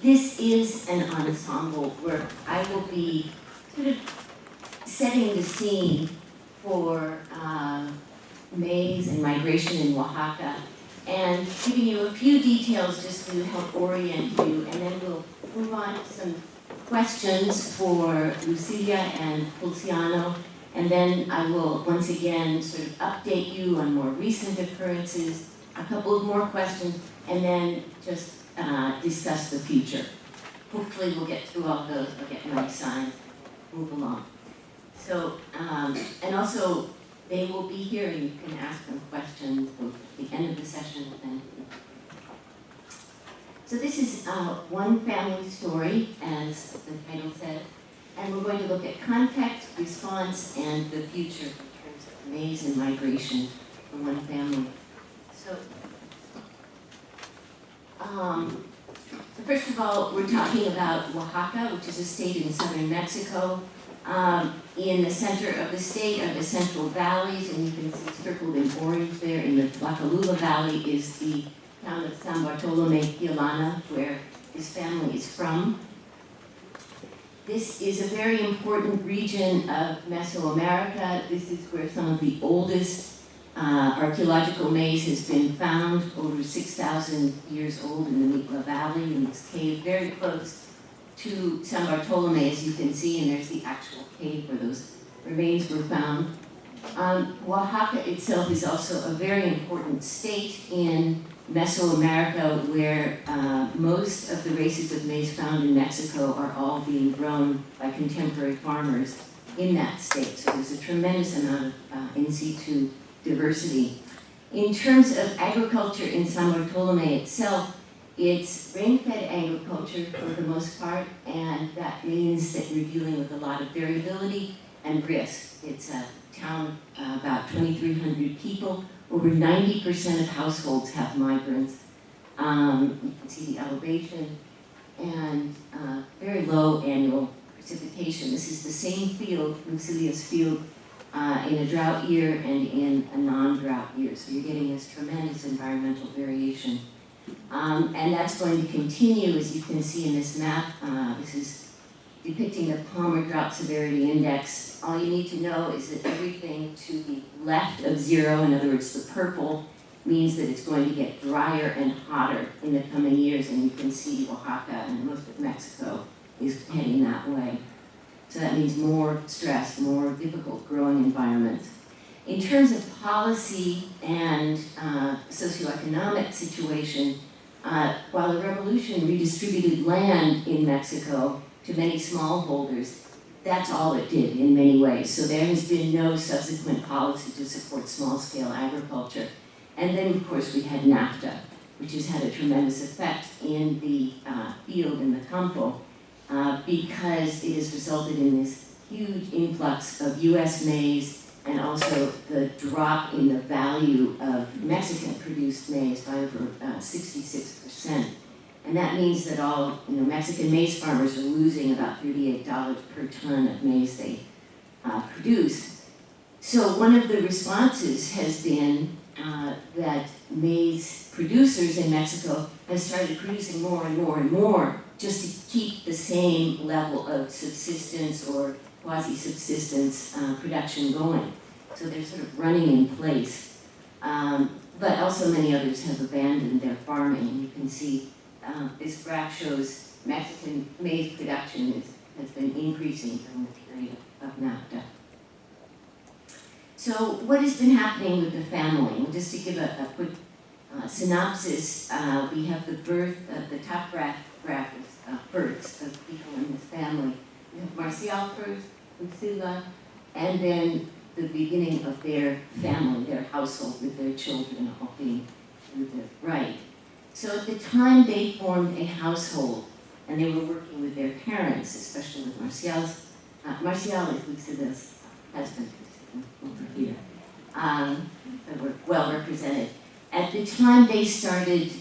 this is an ensemble where I will be sort of setting the scene for maize and migration in Oaxaca, and giving you a few details just to help orient you, and then we'll move on to some questions for Lucilia and Pulciano, and then I will once again sort of update you on more recent occurrences, a couple of more questions, and then just discuss the future. Hopefully we'll get through all those. I'll get my signs, move along. So, and also, they will be here and you can ask them questions both at the end of the session and. So this is one family story, as the title said, and we're going to look at context, response, and the future in terms of maize and migration from one family. So first of all, we're talking about Oaxaca, which is a state in southern Mexico. In the center of the state are the Central Valleys, and you can see circled in orange there in the Tlacalula Valley is the town of San Bartolome Tijuana, where his family is from. This is a very important region of Mesoamerica. This is where some of the oldest archaeological maize has been found, over 6,000 years old in the Mitla Valley, in this cave, very close to San Bartolome, as you can see, and there's the actual cave where those remains were found. Oaxaca itself is also a very important state in Mesoamerica, where most of the races of maize found in Mexico are all being grown by contemporary farmers in that state. So there's a tremendous amount of in situ diversity. In terms of agriculture in San Bartolome itself, it's rain-fed agriculture for the most part, and that means that you're dealing with a lot of variability and risk. It's a town about 2,300 people. Over 90% of households have migrants. You can see the elevation and very low annual precipitation. This is the same field, Lucilia's field, in a drought year and in a non-drought year. So you're getting this tremendous environmental variation. And that's going to continue, as you can see in this map. This is depicting the Palmer Drought Severity Index. All you need to know is that everything to the left of zero, in other words, the purple, means that it's going to get drier and hotter in the coming years, and you can see Oaxaca and most of Mexico is heading that way. So that means more stress, more difficult growing environments. In terms of policy and socioeconomic situation, while the revolution redistributed land in Mexico to many smallholders, that's all it did in many ways. So there has been no subsequent policy to support small-scale agriculture. And then, of course, we had NAFTA, which has had a tremendous effect in the field, in the campo, because it has resulted in this huge influx of U.S. maize and also the drop in the value of Mexican-produced maize by over 66%. And that means that all Mexican maize farmers are losing about $38 per ton of maize they produce. So one of the responses has been that maize producers in Mexico have started producing more and more and more just to keep the same level of subsistence or quasi-subsistence production going. So they're sort of running in place. But also many others have abandoned their farming. And you can see this graph shows Mexican maize production has been increasing during the period of NAFTA. So what has been happening with the family? Well, just to give a quick synopsis, we have the birth of the top graph is births of people in this family. We have Marcial first, Lucilia, and then the beginning of their family, their household with their children all being to the right. So at the time they formed a household, and they were working with their parents, especially with Marcial's. Marcial is Lucilia's husband, over here. They were well represented. At the time they started,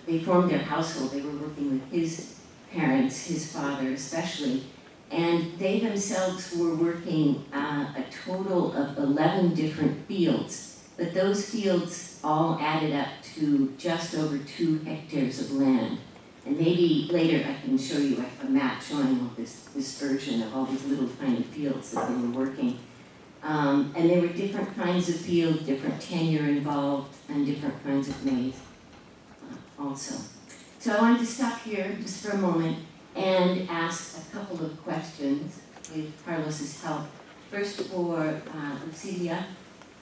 they formed their household, they were working with his parents, his father especially, and they themselves were working a total of 11 different fields, but those fields all added up to just over 2 hectares of land. And maybe later I can show you a map showing all this version of all these little tiny fields that they were working. And there were different kinds of fields, different tenure involved, and different kinds of maize also. So I wanted to stop here just for a moment and ask a couple of questions with Carlos's help. First for Lucilia,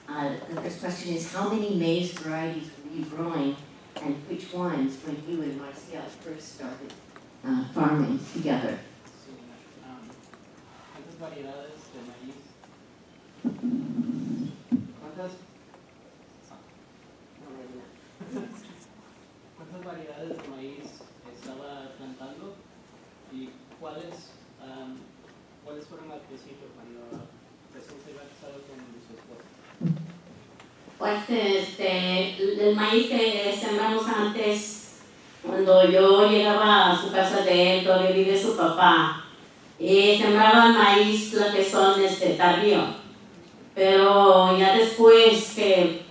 the first question is, how many maize varieties were you growing, and which ones when you and Marcia first started farming together? Sí, ¿cuántas variedades de maíz? ¿Cuántas variedades de maíz estaba plantando? ¿Y cuáles fueron al principio cuando recién se había casado con su esposa? Pues el maíz que sembramos antes, cuando yo llegaba a su casa de él, donde vive su papá, y sembraban maíz, lo que son tardío. Pero ya después que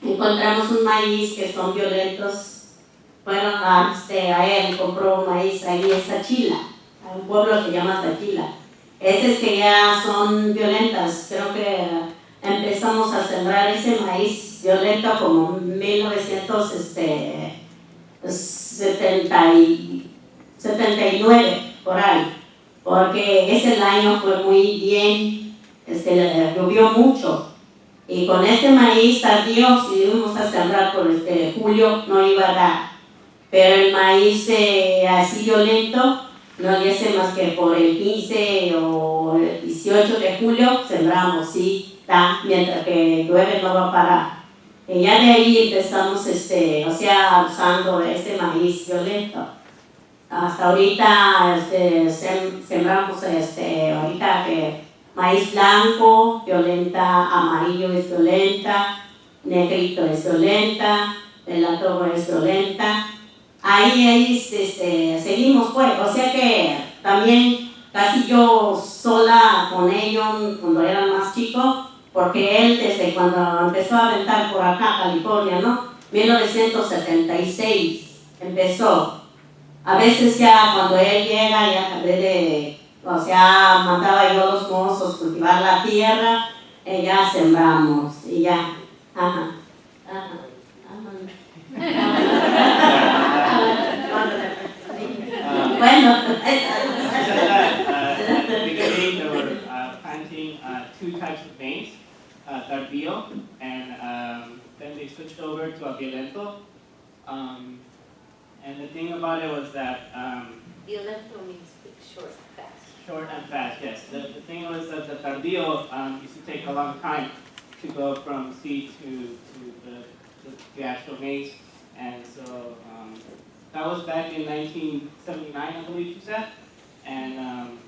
encontramos un maíz que son violentos, fueron a él, compró un maíz ahí en Sachila, hay un pueblo que se llama Sachila. Esos que ya son violentas, creo que empezamos a sembrar ese maíz violento como en 1979, por ahí, porque ese año fue muy bien, llovió mucho, y con este maíz tardío, si íbamos a sembrar por julio, no iba a dar, pero el maíz así violento, no dice más que por el 15 o el 18 de julio sembramos, sí, mientras que llueve no va a parar. Y ya de ahí empezamos, usando ese maíz violento. Hasta ahorita sembramos, ahorita que maíz blanco, violenta, amarillo es violenta, negrito es violenta, melatomo es violenta. Ahí seguimos pues, o sea que también casi yo sola con ellos cuando eran más chicos, porque él desde cuando empezó a aventar por acá, California, ¿no? 1976 empezó. A veces ya cuando él llega, ya mandaba yo a los mozos cultivar la tierra, y ya sembramos, y ya. Ajá. Bueno. At the beginning, they were planting two types of maize, tardío, and then they switched over to a violento. And the thing about it was that Violento means short, fast. short and fast, yes. The thing was that the tardío used to take a long time to go from seed to the actual maize, and so that was back in 1979, I believe you said, and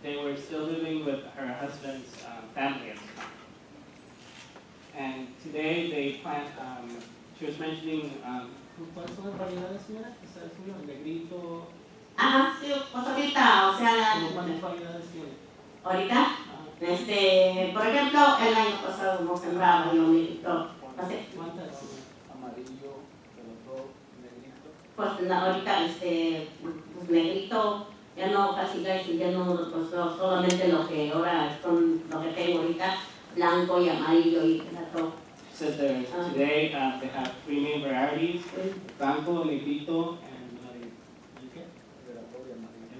they were still living with her husband's family at the time. And today they plant, she was mentioning, ¿cuáles son las variedades, señora? El negrito. Ajá, sí, pues ahorita, ¿Cuántas variedades tiene? ahorita, por ejemplo, el año pasado no sembraba yo negrito, no sé, ¿Cuántas? Amarillo, pelotón, negrito. pues ahorita pues negrito, ya no casi ya no, pues solamente lo que ahora son, lo que tengo ahorita, blanco y amarillo y plato. Said that today they have three main varieties: blanco, negrito, and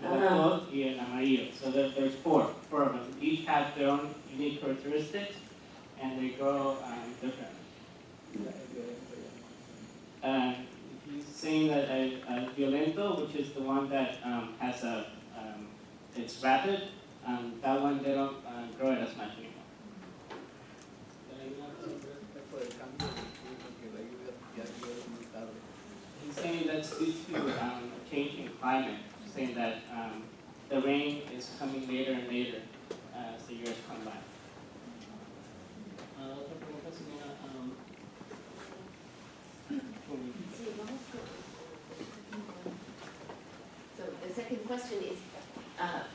el y el amarillo. So there's four of them. Each have their own unique characteristics, and they grow differently. He's saying that a violento, which is the one that has it's rapid, that one they don't grow it as much anymore. He's saying that's due to changing climate, saying that the rain is coming later and later as the years come by. Otra pregunta, señora. So the second question is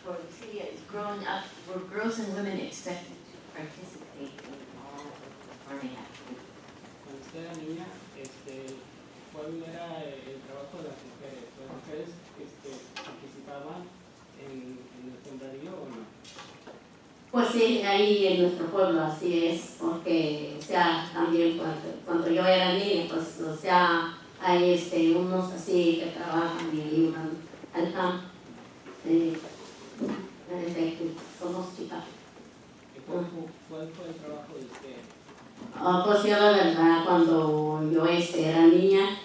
for Lucilia, is growing up, were girls and women expected to participate in all of the farming activities? Cuando usted era niña, ¿cuál era el trabajo de las mujeres? ¿Las mujeres participaban en el sembradío o no? Pues sí, ahí en nuestro pueblo así es, porque, o sea, también cuando yo era niña, pues, o sea, hay unos así que trabajan y ayudan al campo. Somos chicas. ¿Cuál fue el trabajo de usted? Pues yo la verdad, cuando yo era niña,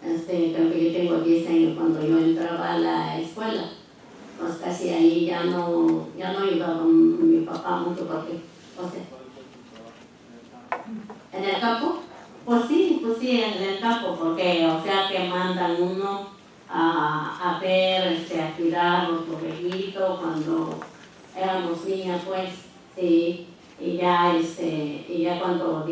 creo que yo tengo 10 años cuando yo entraba a la escuela, pues casi ahí ya no ayudaba a mi papá mucho porque, o sea, ¿en el campo? Pues sí, en el campo, porque, o sea, que mandan uno a ver, a cuidar los borreguitos cuando éramos niñas, pues, sí. Y ya cuando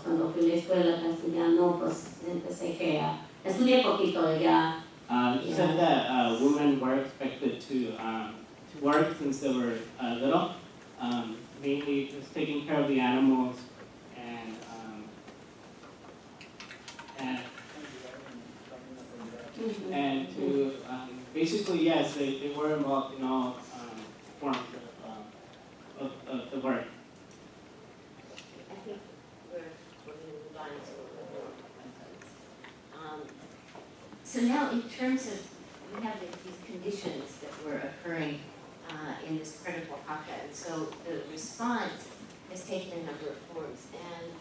cuando fui a la escuela casi ya no, pues empecé que estudié poquito ya. You said that women were expected to work since they were little, mainly just taking care of the animals and to basically, yes, they were involved in all forms of the work. I think we're going to move on so now in terms of, we have these conditions that were occurring in this part of Oaxaca, and so the response has taken a number of forms, and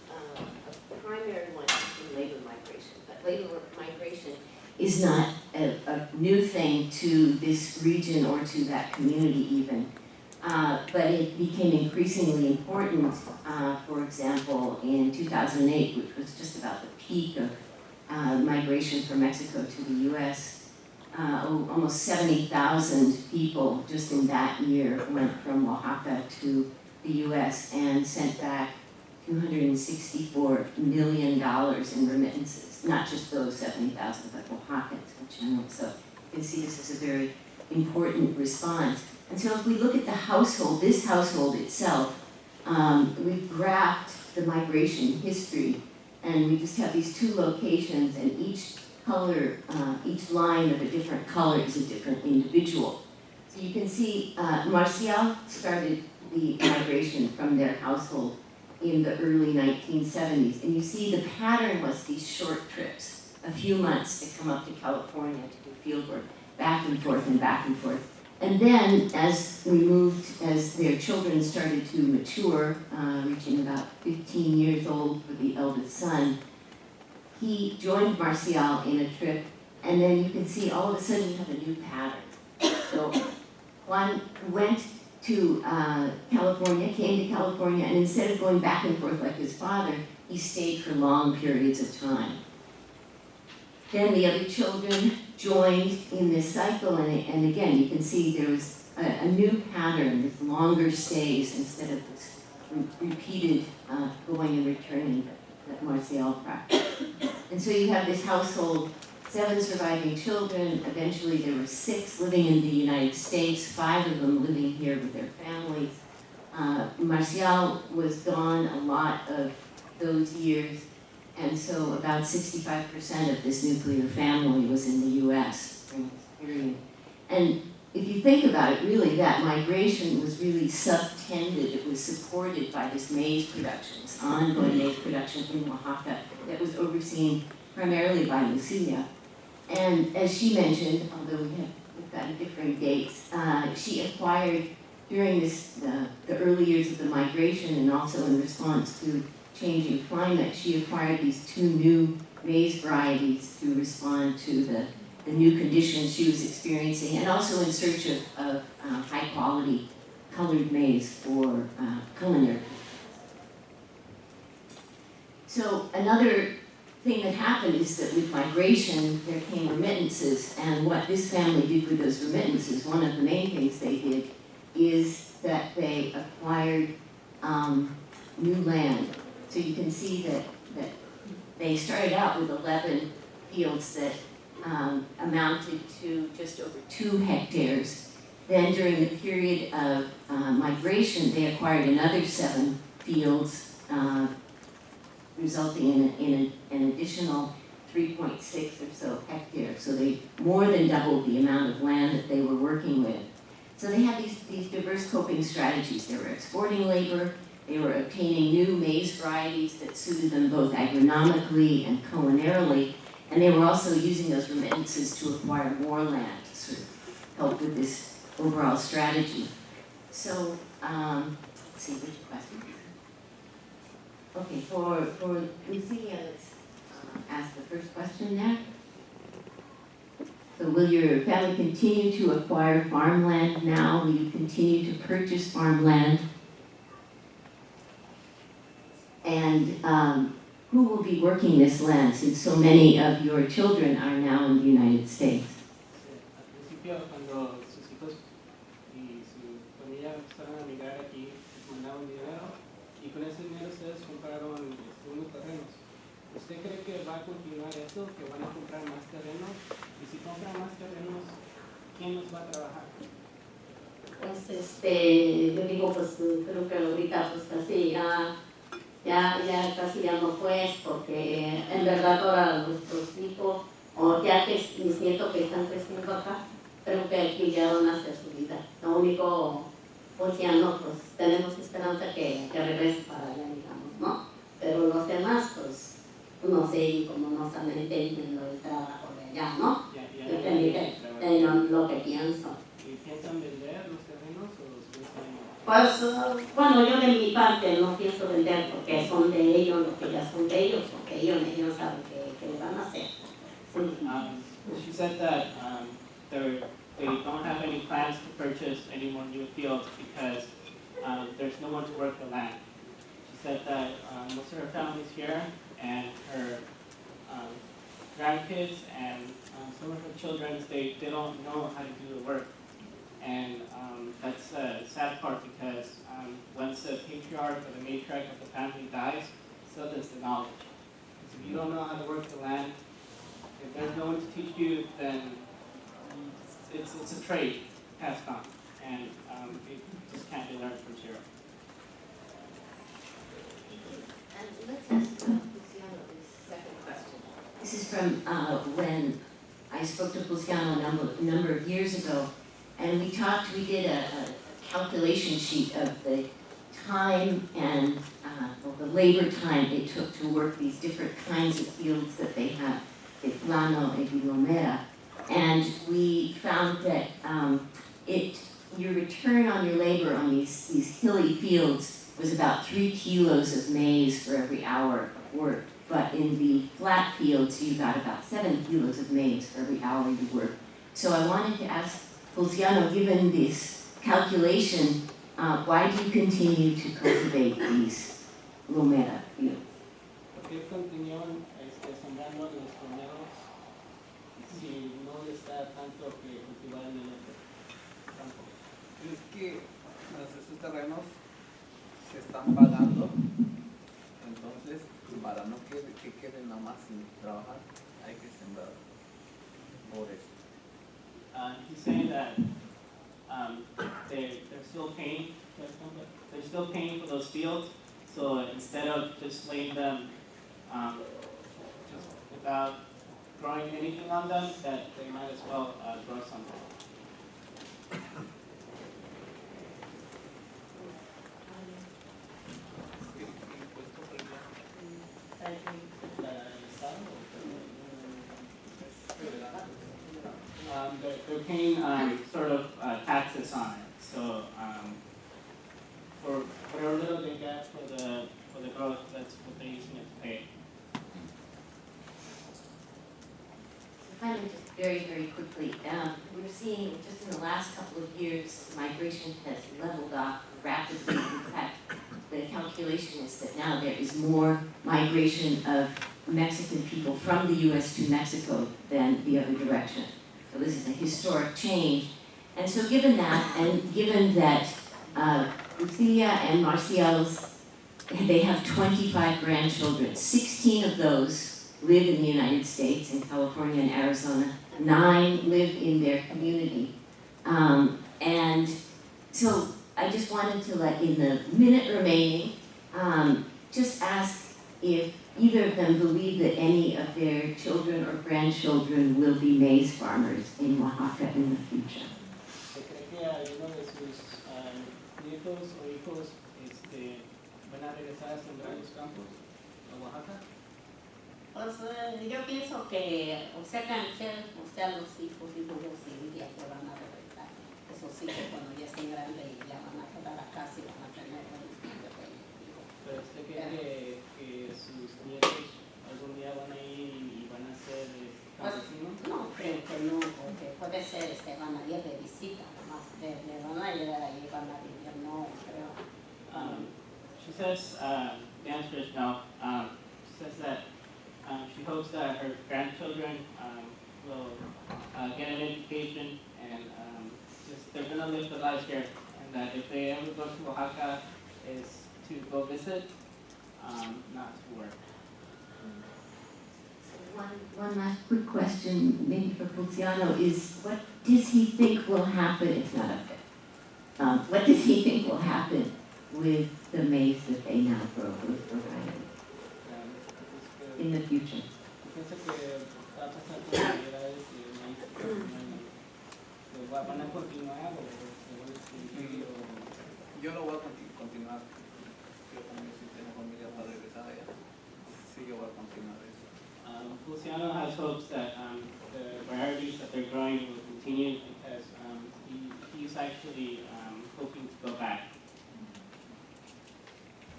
a primary one has been labor migration, but labor migration is not a new thing to this region or to that community even. But it became increasingly important, for example, in 2008, which was just about the peak of migration from Mexico to the U.S. Almost 70,000 people just in that year went from Oaxaca to the U.S. and sent back $264 million in remittances, not just those 70,000, but Oaxacans in general. So you can see this is a very important response. And so if we look at the household, this household itself, we've graphed the migration history, and we just have these two locations, and each color, each line of a different color is a different individual. So you can see Marcial started the migration from their household in the early 1970s, and you see the pattern was these short trips, a few months to come up to California to do field work, back and forth and back and forth. And then as their children started to mature, reaching about 15 years old for the eldest son, he joined Marcial in a trip, and then you can see all of a sudden you have a new pattern. So Juan went to California, came to California, and instead of going back and forth like his father, he stayed for long periods of time. Then the other children joined in this cycle, and again, you can see there was a new pattern with longer stays instead of this repeated going and returning that Marcial practiced. And so you have this household, 7 surviving children. Eventually there were 6 living in the United States, 5 of them living here with their families. Marcial was gone a lot of those years, and so about 65% of this nuclear family was in the U.S. during this period. And if you think about it, really, that migration was really subtended. It was supported by this maize production, this ongoing maize production in Oaxaca that was overseen primarily by Lucilia. And as she mentioned, although we've got different dates, she acquired during the early years of the migration and also in response to changing climate, she acquired these 2 new maize varieties to respond to the new conditions she was experiencing, and also in search of high quality colored maize for culinary. So another thing that happened is that with migration, there came remittances, and what this family did with those remittances, one of the main things they did is that they acquired new land. So you can see that they started out with 11 fields that amounted to just over 2 hectares. Then during the period of migration, they acquired another 7 fields, resulting in an additional 3.6 or so hectares. So they more than doubled the amount of land that they were working with. So they had these diverse coping strategies. They were exporting labor, they were obtaining new maize varieties that suited them both agronomically and culinarily, and they were also using those remittances to acquire more land to sort of help with this overall strategy. So, let's see, which question? Okay, for Lucilia, let's ask the first question there. So will your family continue to acquire farmland now? Will you continue to purchase farmland? And who will be working this land since so many of your children are now in the United States? Al principio, cuando sus hijos y su familia empezaron a migrar aquí, mandaban dinero y con ese dinero ustedes compraron unos terrenos. ¿Usted cree que va a continuar esto, que van a comprar más terrenos? Y si compran más terrenos, ¿quién los va a trabajar? Pues yo digo, pues creo que ahorita pues casi ya casi ya no pues, porque en verdad ahora nuestros hijos, o ya que mis nietos que están creciendo acá, creo que aquí ya van a hacer su vida. Lo único, pues ya no, pues tenemos esperanza que regrese para allá, digamos, ¿no? Pero los demás, pues, no sé, como no están entendiendo el trabajo de allá, ¿no? Yo lo que pienso. ¿Y piensan vender los terrenos o los piensan? Pues, bueno, yo de mi parte no pienso vender porque son de ellos, lo que ya son de ellos, porque ellos saben que van a hacer. She said that they don't have any plans to purchase any more new fields because there's no one to work the land. She said that most of her family's here and her grandkids and some of her children, they don't know how to do the work. And that's a sad part because once the patriarch or the matriarch of the family dies, so does the knowledge. So if you don't know how to work the land, if there's no one to teach you, then it's a trade passed on, and it just can't be learned from zero. And let's ask Luciano this second question. This is from when I spoke to Luciano a number of years ago, and we did a calculation sheet of the time and the labor time it took to work these different kinds of fields that they have, the plano and the lomera. And we found that your return on your labor on these hilly fields was about 3 kilos of maize for every hour of work. But in the flat fields, you got about 7 kilos of maize for every hour you worked. So I wanted to ask Luciano, given this calculation, why do you continue to cultivate these lomera fields? ¿Por qué continúan sembrando los pomeros si no les da tanto que cultivar en el campo? Es que esos terrenos se están pagando, entonces para no que queden nada más sin trabajar, hay que sembrar por eso. He's saying that they're still paying for those fields. So instead of just laying them just without growing anything on them, that they might as well grow something. They're paying sort of taxes on it. So for whatever little they get for the growth, that's what they're using it to pay. So finally, just very, very quickly, we're seeing just in the last couple of years, migration has leveled off rapidly. In fact, the calculation is that now there is more migration of Mexican people from the U.S. to Mexico than the other direction. So this is a historic change. And so given that, and given that Lucilia and Marcial's, they have 25 grandchildren. 16 of those live in the United States, in California and Arizona. 9 live in their community. And so I just wanted to, in the minute remaining, just ask if either of them believe that any of their children or grandchildren will be maize farmers in Oaxaca in the future. ¿Se cree que alguno de sus nietos o hijos van a regresar a sembrar los campos a Oaxaca? Pues yo pienso que, o sea los hijos y los ya que van a regresar. Esos hijos cuando ya estén grandes y ya van a quedar acá y van a tener buenos hijos. Pero usted cree que sus nietos algún día van a ir y van a ser campesinos? No, creo que no, porque puede ser, van a ir de visita, nomás, van a llegar ahí, van a vivir, no, creo. She says, the answer is no. She says that she hopes that her grandchildren will get an education and they're going to live their lives here, and that if they ever go to Oaxaca, is to go visit, not to work. One last quick question, maybe for Luciano, is what does he think will happen? It's not up there. What does he think will happen with the maize that they now grow with variety in the future? Pienso que va a pasar con las variedades de maíz que van a continuar o se van a extinguir o... Yo lo voy a continuar. Yo también si tengo familia para regresar allá. Sí, yo voy a continuar eso. Luciano has hopes that the varieties that they're growing will continue because he's actually hoping to go back.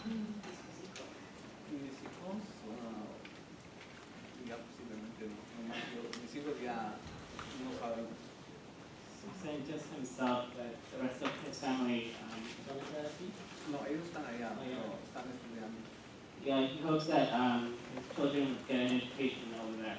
Mis hijos, ya posiblemente no. Mis hijos ya no saben. Saying just himself, that the rest of his family don't care if he. No, ellos están allá, Oh, yeah. pero están estudiando. Yeah, he hopes that his children will get an education over there.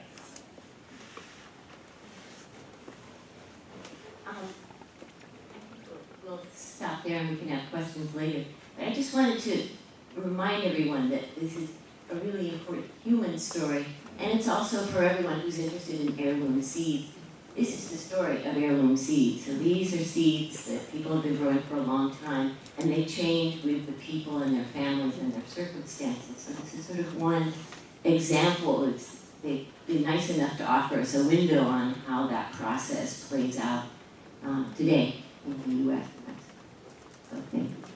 We'll stop there and we can have questions later. But I just wanted to remind everyone that this is a really important human story, and it's also for everyone who's interested in heirloom seeds. This is the story of heirloom seeds. So these are seeds that people have been growing for a long time, and they change with the people and their families and their circumstances. So this is sort of one example. They've been nice enough to offer us a window on how that process plays out today in the U.S. So thank you.